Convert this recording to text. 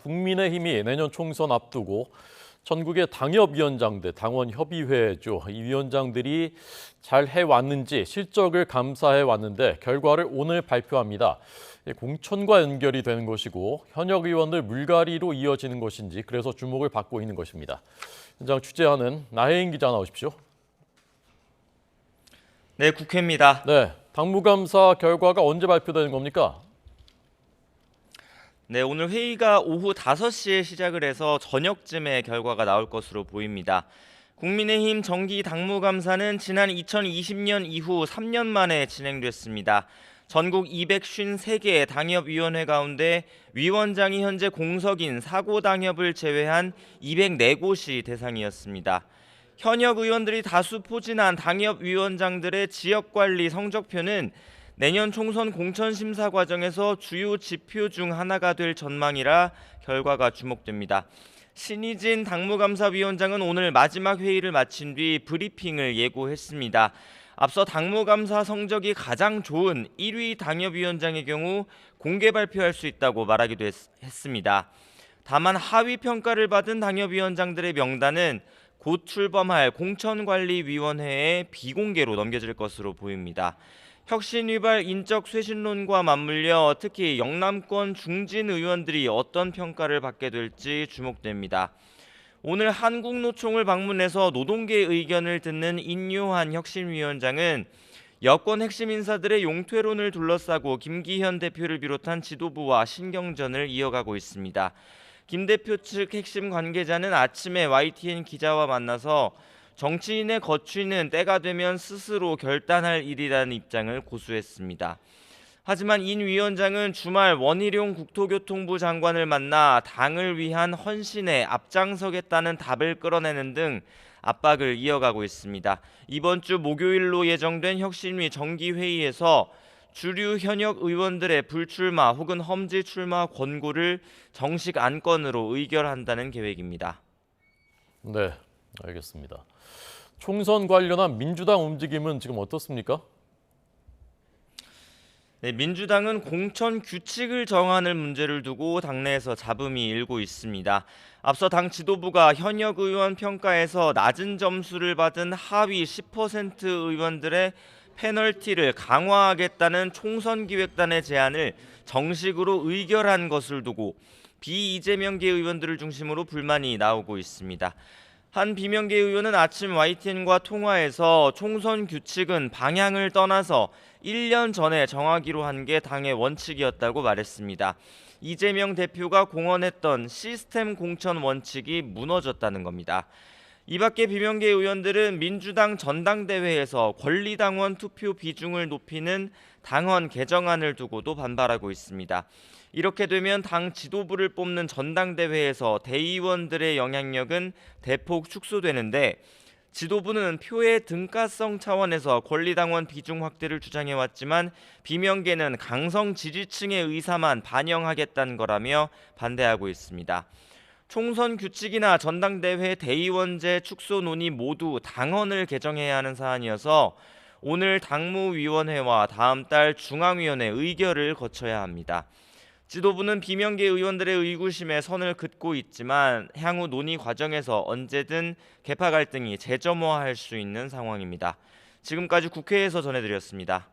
국민의힘이 내년 총선 앞두고 전국의 당협위원장들, 당원협의회죠. 이 위원장들이 잘 해왔는지 실적을 감사해 왔는데 결과를 오늘 발표합니다. 공천과 연결이 되는 것이고 현역 의원들 물갈이로 이어지는 것인지 그래서 주목을 받고 있는 것입니다. 현장 취재하는 나혜인 기자 나오십시오. 네, 국회입니다. 네, 당무감사 결과가 언제 발표되는 겁니까? 네, 오늘 회의가 오후 5시에 시작을 해서 저녁쯤에 결과가 나올 것으로 보입니다. 국민의힘 정기 당무감사는 지난 2020년 이후 3년 만에 진행됐습니다. 전국 253개의 당협위원회 가운데 위원장이 현재 공석인 4고 당협을 제외한 204곳이 대상이었습니다. 현역 의원들이 다수 포진한 당협위원장들의 지역관리 성적표는 내년 총선 공천심사 과정에서 주요 지표 중 하나가 될 전망이라 결과가 주목됩니다. 신희진 당무감사위원장은 오늘 마지막 회의를 마친 뒤 브리핑을 예고했습니다. 앞서 당무감사 성적이 가장 좋은 1위 당협위원장의 경우 공개 발표할 수 있다고 말하기도 했습니다. 다만 하위 평가를 받은 당협위원장들의 명단은 곧 출범할 공천관리위원회에 비공개로 넘겨질 것으로 보입니다. 혁신위발 인적 쇄신론과 맞물려 특히 영남권 중진 의원들이 어떤 평가를 받게 될지 주목됩니다. 오늘 한국노총을 방문해서 노동계의 의견을 듣는 인요한 혁신위원장은 여권 핵심 인사들의 용퇴론을 둘러싸고 김기현 대표를 비롯한 지도부와 신경전을 이어가고 있습니다. 김 대표 측 핵심 관계자는 아침에 YTN 기자와 만나서 정치인의 거취는 때가 되면 스스로 결단할 일이라는 입장을 고수했습니다. 하지만 인 위원장은 주말 원희룡 국토교통부 장관을 만나 당을 위한 헌신에 앞장서겠다는 답을 끌어내는 등 압박을 이어가고 있습니다. 이번 주 목요일로 예정된 혁신위 정기회의에서 주류 현역 의원들의 불출마 혹은 험지 출마 권고를 정식 안건으로 의결한다는 계획입니다. 네, 알겠습니다. 총선 관련한 민주당 움직임은 지금 어떻습니까? 네, 민주당은 공천 규칙을 정하는 문제를 두고 당내에서 잡음이 일고 있습니다. 앞서 당 지도부가 현역 의원 평가에서 낮은 점수를 받은 하위 10% 의원들의 페널티를 강화하겠다는 총선기획단의 제안을 정식으로 의결한 것을 두고 비이재명계 의원들을 중심으로 불만이 나오고 있습니다. 한 비명계 의원은 아침 YTN과 통화에서 총선 규칙은 방향을 떠나서 1년 전에 정하기로 한 게 당의 원칙이었다고 말했습니다. 이재명 대표가 공언했던 시스템 공천 원칙이 무너졌다는 겁니다. 이 밖에 비명계 의원들은 민주당 전당대회에서 권리당원 투표 비중을 높이는 당헌 개정안을 두고도 반발하고 있습니다. 이렇게 되면 당 지도부를 뽑는 전당대회에서 대의원들의 영향력은 대폭 축소되는데 지도부는 표의 등가성 차원에서 권리당원 비중 확대를 주장해왔지만 비명계는 강성 지지층의 의사만 반영하겠다는 거라며 반대하고 있습니다. 총선 규칙이나 전당대회 대의원제 축소 논의 모두 당헌을 개정해야 하는 사안이어서 오늘 당무위원회와 다음 달 중앙위원회 의결을 거쳐야 합니다. 지도부는 비명계 의원들의 의구심에 선을 긋고 있지만 향후 논의 과정에서 언제든 계파 갈등이 재점화할 수 있는 상황입니다. 지금까지 국회에서 전해드렸습니다.